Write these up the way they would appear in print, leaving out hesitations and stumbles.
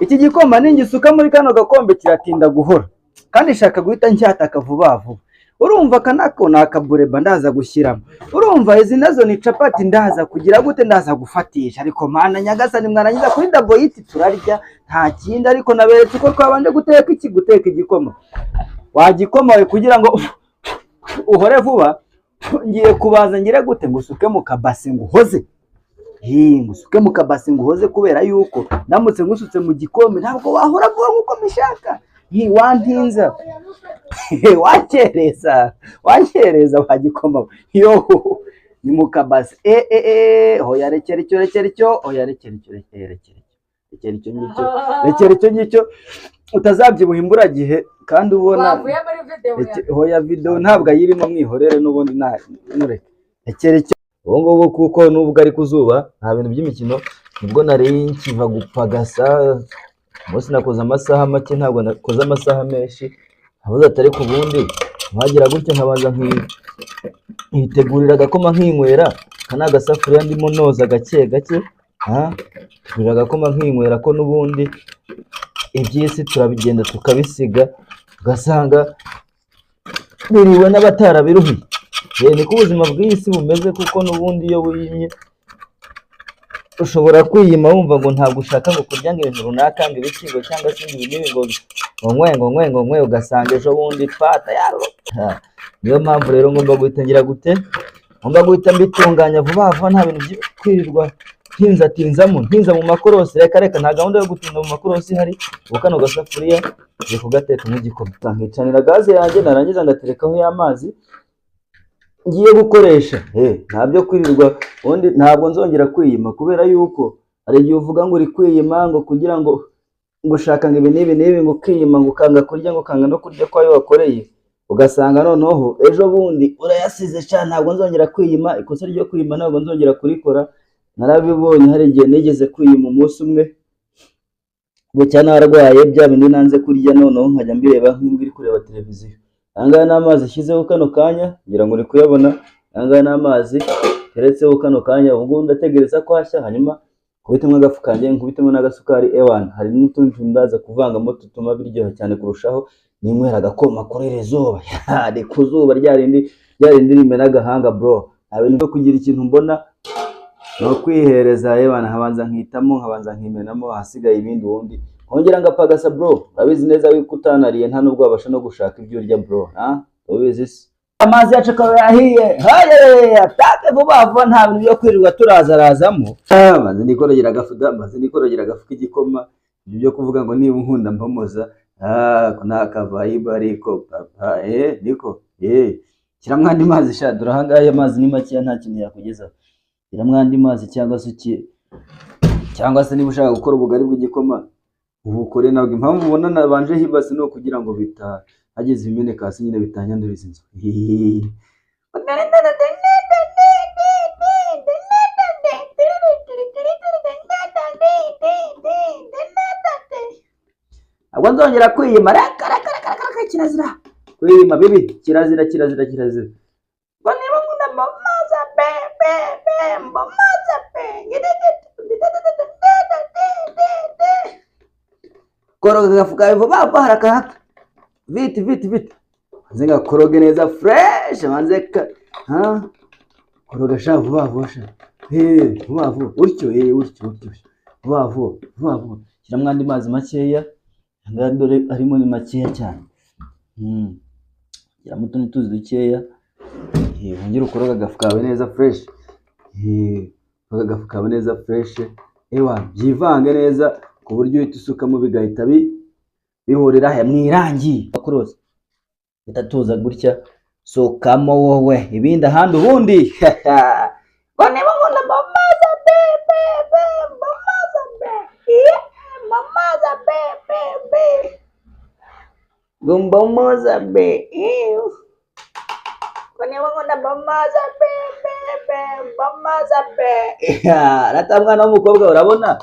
Iki gikoma ningisuka muri kano gakombe kiratinda guhora kandi shaka guhita ncyataka vuba vuba. Urumva kanako nakabureba ndaza gushyiramo. Urumva izi nazo ni capati ndaza kugira gute ndaza gufatisha ariko mana nyagasani mwarangiza kuri double hit turarya nta kindi ariko naberetse uko twabanje guteka igikoma. Wagikoma we kugira ngo uhore vuba ngiye kubaza ngire gute ngusuke mu kabase nguhoze. Ngusuke mu kabase nguhoze kubera yuko ndamutse ngusutse mu gikombe ntabwo wahora vuba nkuko mbishaka. Wantinza wakereza wagikoma yo ni mu kabase hoya rekera icyo ngicyo utazabyibuha imburagihe kandi ubona hoya video ntabwo ayirimo mwihorere n'ubundi nureke rekera icyo ubu ngubu kuko nubwo ari kuzuba nta bintu by'imikino nibwo nari nkiva gupagasa umunsi nakoze amasaha make ntabwo nakoze amasaha menshi abuze atari ku bundi wagira gutya nkabanza nkitegurira agakoma nkinywera kana agasafuriya ndimo noza gake tegurira agakoma nkinywera ko n'ubundi iby'isi turabigenda tukabisiga ugasanga biriwe n'abatarabiruhiye. Niko ubuzima bw'isi bumeze kuko n'ubundi iyo wiyimye ushobora kwiyima wumva ngo ntabwo ushaka ngo kurya ngo ibintu runaka ngo ibikigo cyangwa se ibintu ngo nkwe ugasanga ejo bundi fata yaro. Niyo mpamvu rero ngomba guhitangira gute ngomba guhita mbitunganya vuba vuba nta bintu byo kwirirwa ntinza mu makorosi reka nta gahunda yo gutinda mu makorosi hari ubu kano gasafuriya ngiye kugateka mu gikoma nkicanira gaze yanjye narangiza ndaterekaho y'amazi ngiye gukoresha ntabyo kwirirwa ubundi ntabwo nzongera kwiyima kubera yuko ari igihe uvuga ngo uri kwiyima ngo kugira ngo ushaka ngo ibi n'ibi ngo ukiyima ngo ukanga kurya ngo ukanga no kurya kwayo wakoreye ugasanga noneho ejo bundi urayasize cyane ntabwo nzongera kwiyima. Ikosa ryo kwiyima ntabwo nzongera kurikora narabibonye hari igihe nigeze kwiyima umunsi umwe bucya narwaye bya bindi nanze kurya noneho nkajya mbireba nk'iri kureba televiziyo. Anga n'amazi ashyizeho kano kanya ngira ngo uri kuyabona. Anga n'amazi teretseho kano kanya ubwo ndategereza ko hashya hanyuma kubitemo agafu kanje nkubitemo n'agasukari ewan hari n'utundi ndaza kuvangamo tutuma biryoha cyane kurushaho ninywera agakoma kuri izuba ari kuzuba ryarindi rimena agahanga bro. Abintu byo kugira ikintu mbona no kwihereza ewan habanza nkitamo nkabanza nkimenamo hasigaye ibindi wundi hongera ngapagasa bro. Urabizi neza yuko utanariye nta nubwo wabasha no gushaka ibyo urya bro. Ubizi se amazi yacu akaba yahiye take vuba vuba nta bintu byo kwirirwa turazarazamo. Maze nikorogera agafu k'igikoma ibyo byo kuvuga ngo niba unkunda mpomoza kunakavibe ariko papa niko kiramwe andi mazi shadura ahangaye amazi ni make nta kintu yakugezaho. Kiramwe andi mazi cyangwa se niba ushaka gukora ubugari bw'igikoma ubukore nabwo impamvu ubona nabanje hibase no kugira ngo hageze imeneka hasi nyine bitanyanduriza inzu. Ntabwo nzongera kwiyima kirazira kwiyima bibi kirazira ngo niba nkunda mamaza koroga agafu kawe vuba vuba harakahaka vite manze ngakoroge neza fresh manze koroga sha vuba vuba sha vuba vuba utyo vuba vuba shyiramo andi mazi makeya ngandore arimo ni makeya cyane shyiramo utundi tuzi dukeya wongera ukoroga agafu kawe neza fresh ukoroga agafu kawe neza fresh byivange neza ku buryo uhita usukamo bigahita bihurira mwirangi bakoroza bitatuza gutya sukamo wowe ibindi ahandi ubundi ngo niba nkunda mamaza mamaza rata mwana w'umukobwa urabona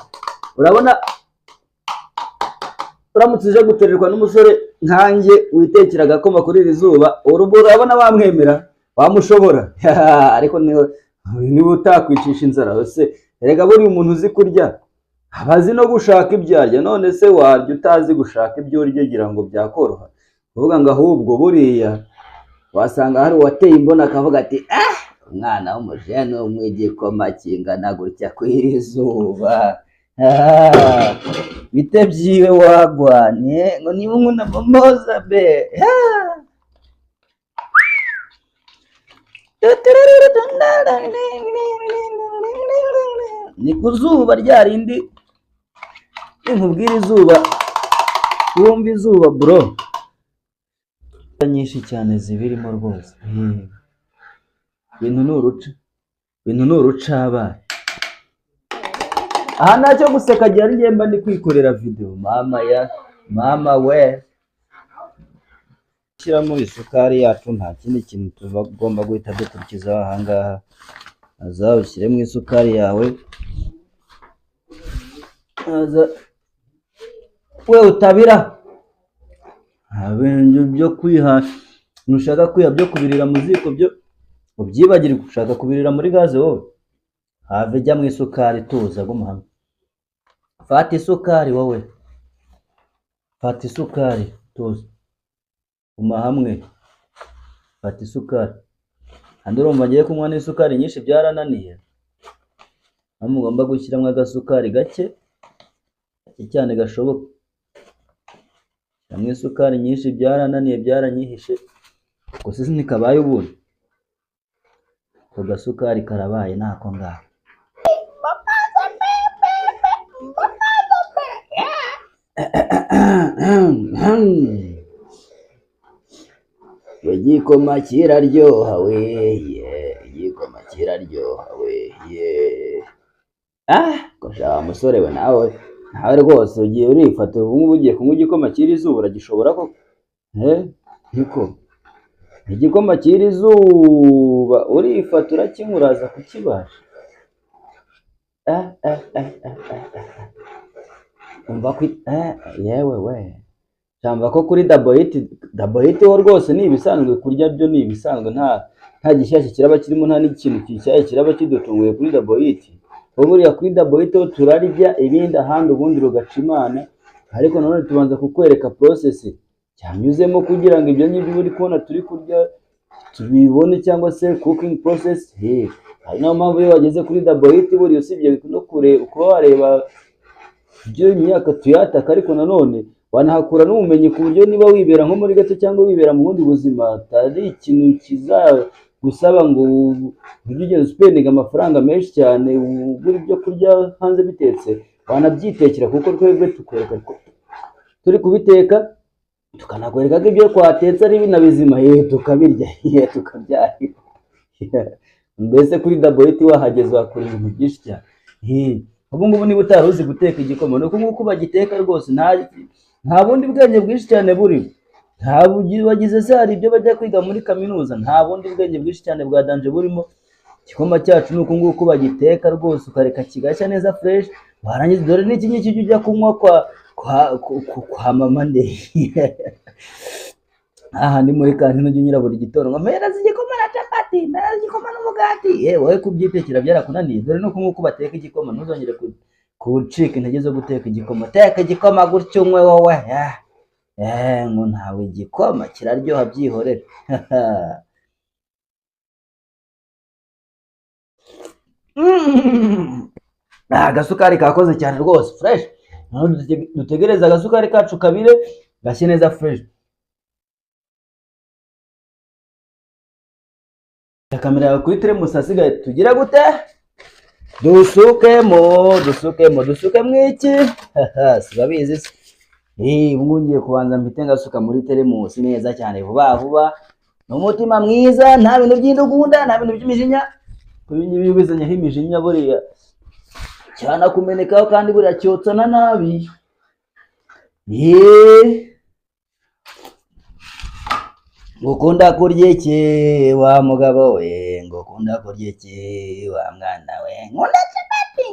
uramutse uje gutererwa n'umusore nkanjye witekera agakoma kuri iri zuba urabona wamwemera wamushobora ariko niba utakwicisha inzara se erega buri umuntu uzi kurya abazi no gushaka ibyo arya. None se warya utazi gushaka ibyo urya ugira ngo byakoroha? Kuvuga ngo ahubwo buriya wasanga hari uwateye imbona akavuga ati umwana w'umujene wo mu igikoma kingana gutya ku iri zuba, bite byiwe wagwane ngo niba unkuna momoza be. Ni ku zuba rya rindi, nkubwira izuba, wumva izuba bro, nyinshi cyane zibirimo rwose. Ibintu ni urucabana. Aha ntacyo guseka gihe ari mba ndi kwikorera video. Mama we, shyiramo isukari yacu, nta kindi kintu tugomba guhita dukurikizaho aha ngaha. Aza ushyiremo isukari yawe, aza we utabira ibintu byo kwiha, nushaka kwiha byo kubirira mu ziko byo ubyibagire, ushaka kubirira muri gaze wowe, have jya mu isukari tuza gumuhamwe. Fata isukari wowe, fata isukari tuza guma hamwe, fata isukari. Andi urumva ngiye kunywa n'isukari nyinshi byarananiye, mugomba gushyiramo agasukari gake cyane gashoboka. Hamwe isukari nyinshi byarananiye, byaranyihishe, gusa nikabaye ubundi ko gasukari karabaye nako ngaho. Igikoma kiraryoha we, igikoma kiraryoha we. Koshaka musore we, nawe rwose ugiye urifata ubu ugiye kunywa igikoma kiri izuba uragishobora koko? Niko igikoma kiri izuba urifata urakinywa uraza kukibasha? Umva ko yewe we, cyangwa ko kuri double hit ho rwose ni ibisanzwe kurya byo, ni ibisanzwe, nta gishyashya kiraba kirimo, nta n'ikintu kishyashya kiraba kidutunguye kuri double hit. Buriya kuri double hit ho turarya ibindi ahandi ubundi rugaca Imana, ariko nanone tubanza kukwereka process cyanyuzemo kugira ngo ibyo ngibyo uri kubona turi kurya tubibone, cyangwa se cooking process. Hari nayo mpamvu iyo wageze kuri double hit buriya usibye no kuba wareba ibyo imyaka tuyataka, ariko nanone wanahakura n'ubumenyi ku buryo niba wibera nko muri gato cyangwa wibera mu bundi buzima, atari ikintu kizagusaba ngo ujye ugenda spending amafaranga menshi cyane ugura ibyo kurya hanze bitetse. Wanabyitekera kuko twebwe tukwereka ko turi kubiteka, tukanakwereka ko ibyo twatetse ari binabizima, tukabirya, tukabyarira. Mbese kuri double hit wahageze wakora ibintu byinshi cyane. Ubu ngubu niba utari uzi guteka igikoma, nuko nk'uko bagiteka rwose, nta bundi bwenge bwinshi cyane buri, wagize se hari ibyo bajya kwiga muri kaminuza, nta bundi bwenge bwinshi cyane bwa danje burimo. Igikoma cyacu nuko nguko bagiteka rwose, ukareka kigashya neza fresh, warangiza dore n'iki ngiki ujya kunywa kwa mama nde. Aha ni muri kantine ujya unyura buri gitondo ngo mpereza igikoma na capati, mpereza igikoma n'umugati. Wowe kubyitekera byarakunaniye, dore nuko nguko bateka igikoma. Ntuzongere kucika intege zo guteka igikoma. Teka igikoma gutyo unywe wowe, ngo ntawe igikoma kiraryoha byihorera. Agasukari kakoze cyane rwose fresh. Dutegereza agasukari kacu kabire gashye neza fresh. Kamera yawe kuri teremusi asigaye tugira gute? Dusukemo iki? Sibabizi se. Ubu ngiye kubanza mpite ngasuka muri teremusi neza cyane vuba, n'umutima mwiza, nta bintu by'indugunda, nta bintu by'imijinya. Ibingibi bizanyeho imijinya buriya cyana kumenekaho, kandi buriya cyotsana nabi. Ngukunda kurya iki wa mugabo we, ngukunda kurya iki wa mwana we, nkunda capati.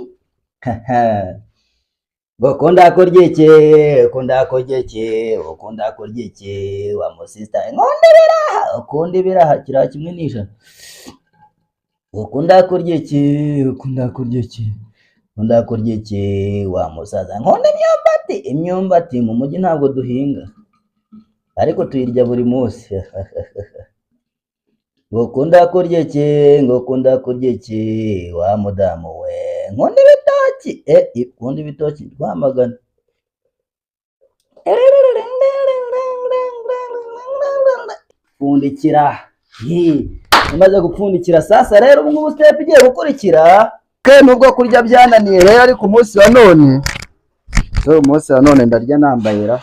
Ngukunda kurya iki, ukunda kurya iki wa musista, nkunda ibiraha kira kimwe n'ijana. Ukunda kurya iki Ukunda kurya iki wa musaza? Nkunda imyumbati mu mujyi ntabwo duhinga ariko tuyirya buri munsi. Ngo ukunda kurya iki wa mudamu we? Nkunda ibitoki. Ukunda ibitoki Rwamagana. Pfundikira. Umaze gupfundikira sasa rero ubu ngubu step igiye gukurikira nubwo kurya byananiye rero ariko umunsi wa none ndarya nambayira.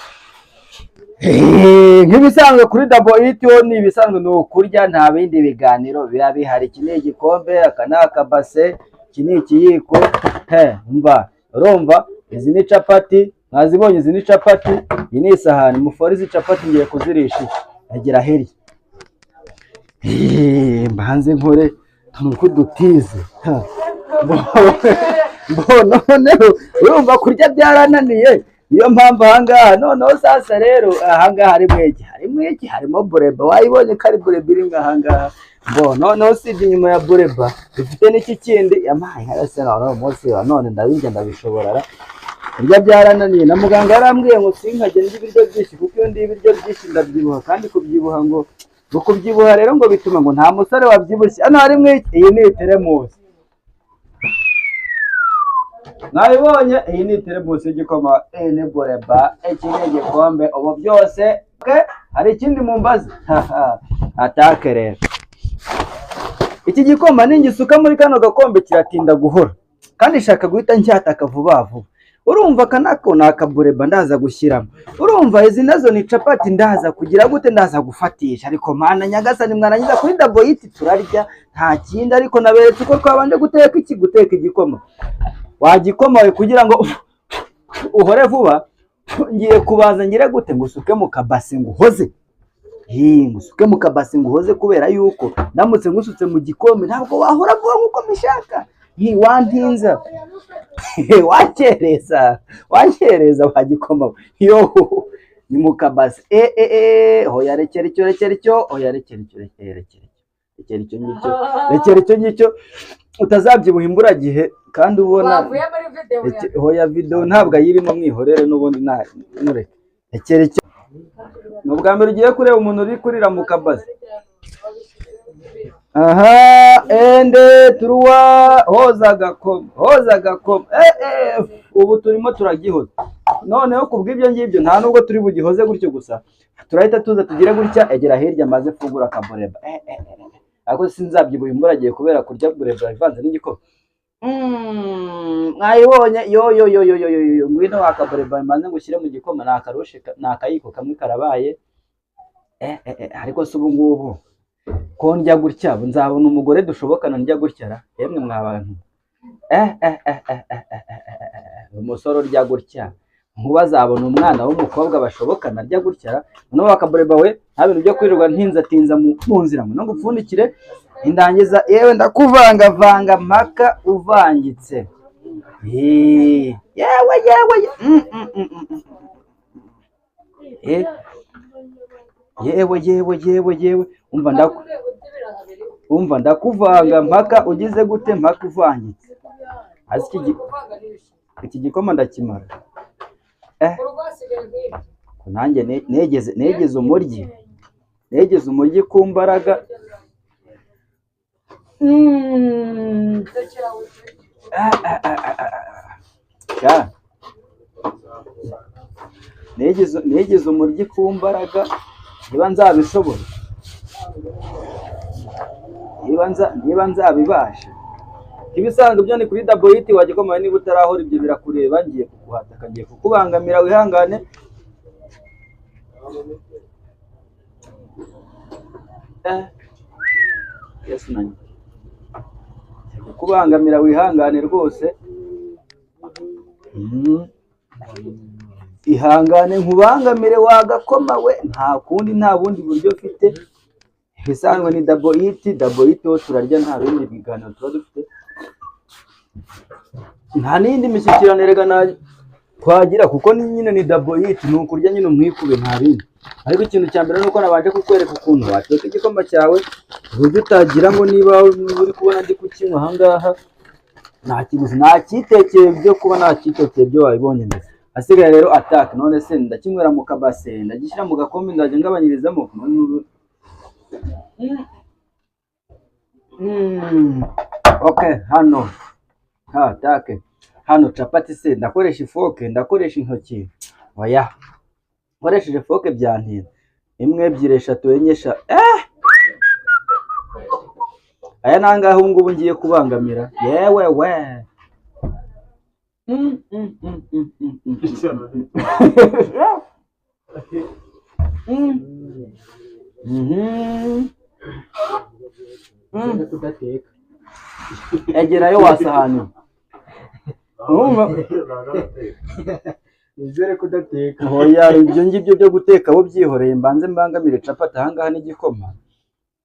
Nk'ibisanzwe kuri Double It ni ibisanzwe ni ukurya, nta bindi biganiro biba bihari. Iki ni igikombe, aka ni akabase, iki ni ikiyiko. Umva urumva, izi ni capati, mwazibonye izi ni capati, iyi ni isahani. Mufore izi capati ngiye kuzirisha agera hirya. Mbanze nkore tuntu dutize. Noneho urumva kurya byarananiye, niyo mpamvu ahangaha noneho sasa rero ahangaha harimo bureba. Wayibonye ko ari bureba iri ngahangaha. Noneho usibye inyuma ya bureba dufite n'iki kindi yamaye harase. Noneho umunsi wa none ndabishobora. Kurya byarananiye na muganga yarambwiye ngo sinkajye ndya ibiryo byinshi kuko iyo ndiye ibiryo byinshi ndabyibuha, kandi kubyibuha ngo kubyibuha rero ngo bituma ngo nta musore wabyibushye. Hano harimo iyi ni teremusi. Nabibonye, iyi ni teremusi y'igikoma, ni bureba, iki ni igikombe. Ubu byose hari ikindi mumbaza. Atake rero iki gikoma ningisuka muri kano gakombe kiratinda guhora, kandi shaka guhita ncyataka vuba vuba. Urumva kanako nakabureba ndaza gushyiramo. Urumva izi nazo ni capati ndaza kugira gute, ndaza gufatisha. Ariko mana nyagasani mwarangiza kuri Double It turarya nta kindi. Ariko naberetse uko twabanje guteka igikoma. Wagikoma we kugira ngo uhore vuba, ngiye kubaza ngire gute ngusuke mu kabasi nguhoze. Ngusuke mu kabasi nguhoze kubera yuko ndamutse ngusutse mu gikombe ntabwo wahora vuba nkuko mbishaka. Wantinza. Wakereza wagikoma. Ni mu kabasi. Hoya rekera icyo. Hoya rekera icyo ngicyo. Utazabyibuha imburagihe kandi ubona. Hoya video ntabwo ayirimo, mwihorere n'ubundi nureke. Rekera icyo. Ni ubwa mbere ugiye kureba umuntu uri kurira mu kabasi. Ende turuwa hoza gakoma. Ubu turimo turagihoza. Noneho kubw'ibyo ngibyo nta nubwo turi bugihoze gutyo gusa, turahita tuza tugire gutya. Egera hirya maze fungura akabureba. Ariko sinzabyibuha imburagihe kubera kurya bureba ivanze n'igikoma. Mwayibonye ngwino wakabureba maze ngushyire mu gikoma. Nakarushe nakayiko kamwe karabaye. Ariko se ubu ngubu ko ndya gutya nzabona umugore dushobokana ndya gutya? Yemwe mwabantu, umusore urya gutya nkuba azabona umwana w'umukobwa bashobokana arya gutya? Noneho wakabureba we nta bintu byo kwirirwa ntinza mu nzira ngo ngupfundikire indangiza. Yewe ndakuvanga mpaka uvangitse. Yewe umva ndakuvanga mpaka ugize gute, mpaka uvangitse. Iki gikoma ndakimara. Nanjye negeze umuryi ku mbaraga. Negeze umuryi ku mbaraga. Niba nzabishobora, niba nzabibasha. Ibisanzwe byo ni kuri Double It. Wagikoma niba utarahora ibyo birakureba. Ngiye kuguhataka, ngiye kukubangamira, wihangane. Yesu nanjye kukubangamira, wihangane rwose. Ihangane nkubangamire wagakoma we, nta kundi nta bundi buryo ufite. Ibisanzwe ni Double It ho turarya, nta bindi biganiro tuba dufite, nta n'indi mishyikirano rega twagira kuko nyine ni Double It. Ni ukurya nyine umwikube, nta bindi. Ariko ikintu cya mbere nuko nabanje kukwereka ukuntu wateka igikoma cyawe uburyo utagira ngo niba uri kubona ndi kukinywa ahangaha nta kiguzi, nta cyitekeye byo kuba nta cyitekeye byo wabibonye mbese. Hasigaye rero ataka, none se ndakinywera mu kabase, ndagishyira mu gakombe, ndajya ngabanyirizamo. Okay, hano atake, hano capati se ndakoresha ifoke, ndakoresha intoki? Oya, nkoresheje foke byantira. 1 2 3 4 5 aya nangahe ngubu ngiye kubangamira yewe we. Egerayo wasahani. Nizere kudateka. Oya, ibyo ngibyo byo guteka bo byihoreye, mbanze mbangamire capati ahangaha n'igikoma.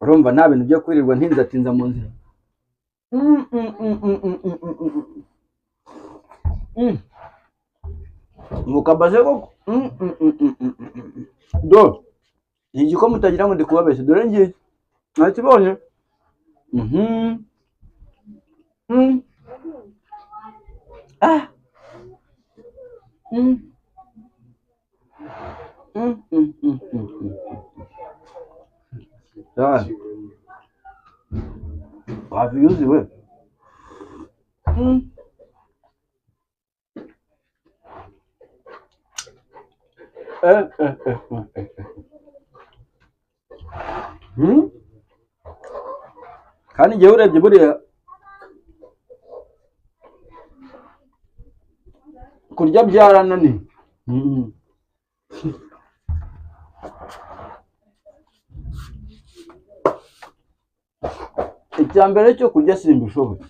Urumva nta bintu byo kwirirwa ntinza mu nzira. Mukabaze koko. Do igikoma utagira ngo ndi kubabeshya, dore ngiye nakibonye. Wabiyuzi we. Kandi njyewe urebye buriya kurya byarananiye. Icya mbere cyo kurya simbishoboye.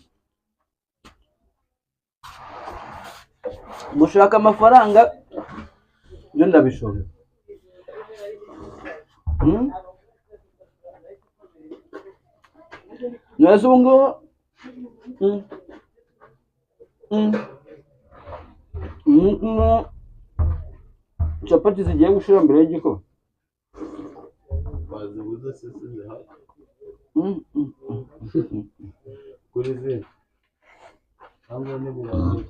Gushaka amafaranga byo ndabishoboye. Nese ngo capati zigiye gushira mbere y'igikoma. Bazibuze sisi zihari. Kuri ze cyangwa ni bubaze.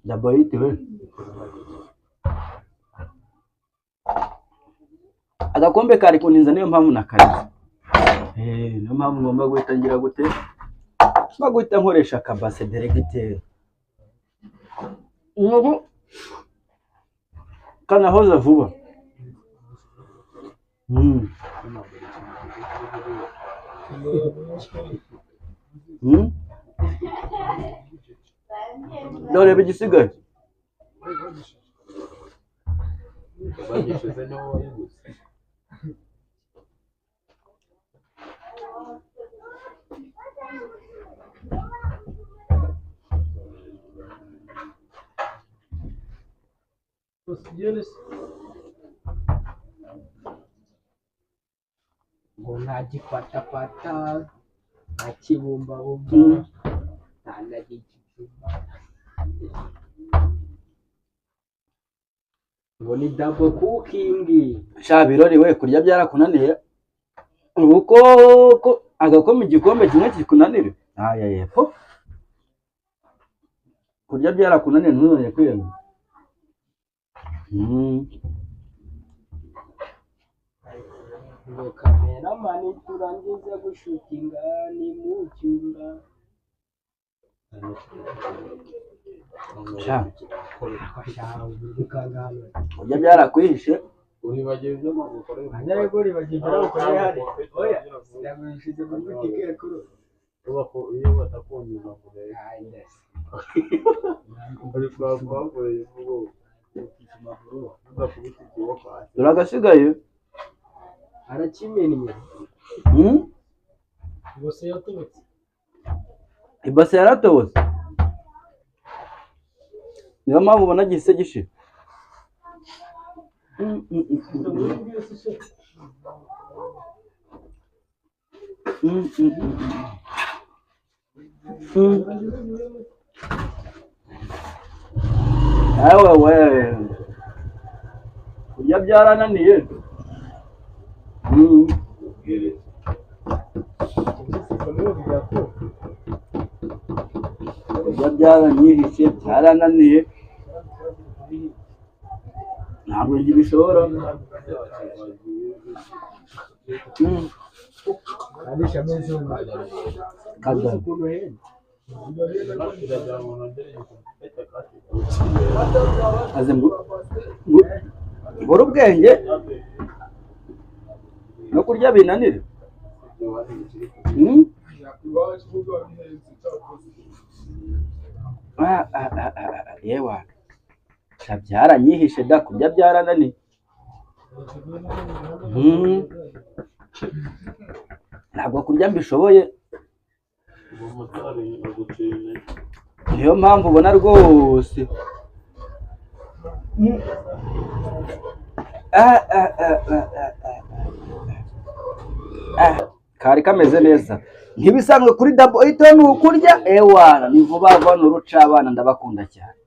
Daboyiti we. Agakombe kari kuninza, niyo mpamvu nakarize. Niyo mpamvu ngomba guhita ngira gute, guhita nkoresha akabase deregiteri. Kanahoza vuba. Dore bigisigaye. Bagishyize niho wayiguze. Ngo nta gipatapata, nta kibumbabumba, nta na gicuma. Ngo ni double cooking. Sha birori we, kurya byarakunaniye. Ubu koko agakoma igikombe kimwe kikunanire. Po. Kurya byarakunaniye ntuzongere kwiyanga. Ngo kameramani turangiza gushutinga ni mu cyumba. Sha Kurya kurya byarakwihishe. Uribagiwe ibyo magukorera. Anyarego ribagigira ukoreye hari. Oya, ndabishyize mu butike kuri. Iyo batakumva kureba. Uri kwakoreye vuba. Turagasigaye. Arakimennye. Bose yatobotse. Ibase yaratobotse. Niyo mpamvu ubona gihise gishira. Ewe we. kurya byarananiye. Kurya byaranyihishe byarananiye ntabwo ngibishobora. Kagame aze mbura ubwenge no kurya binanire. Yewe byaranyihishe da kurya byarananiye. Ntabwo kurya mbishoboye, niyo mpamvu ubona rwose kari kameze neza nk'ibisanzwe kuri Double Hit ni ukurya ewana ni vuba vuba n'uruca abana ndabakunda cyane.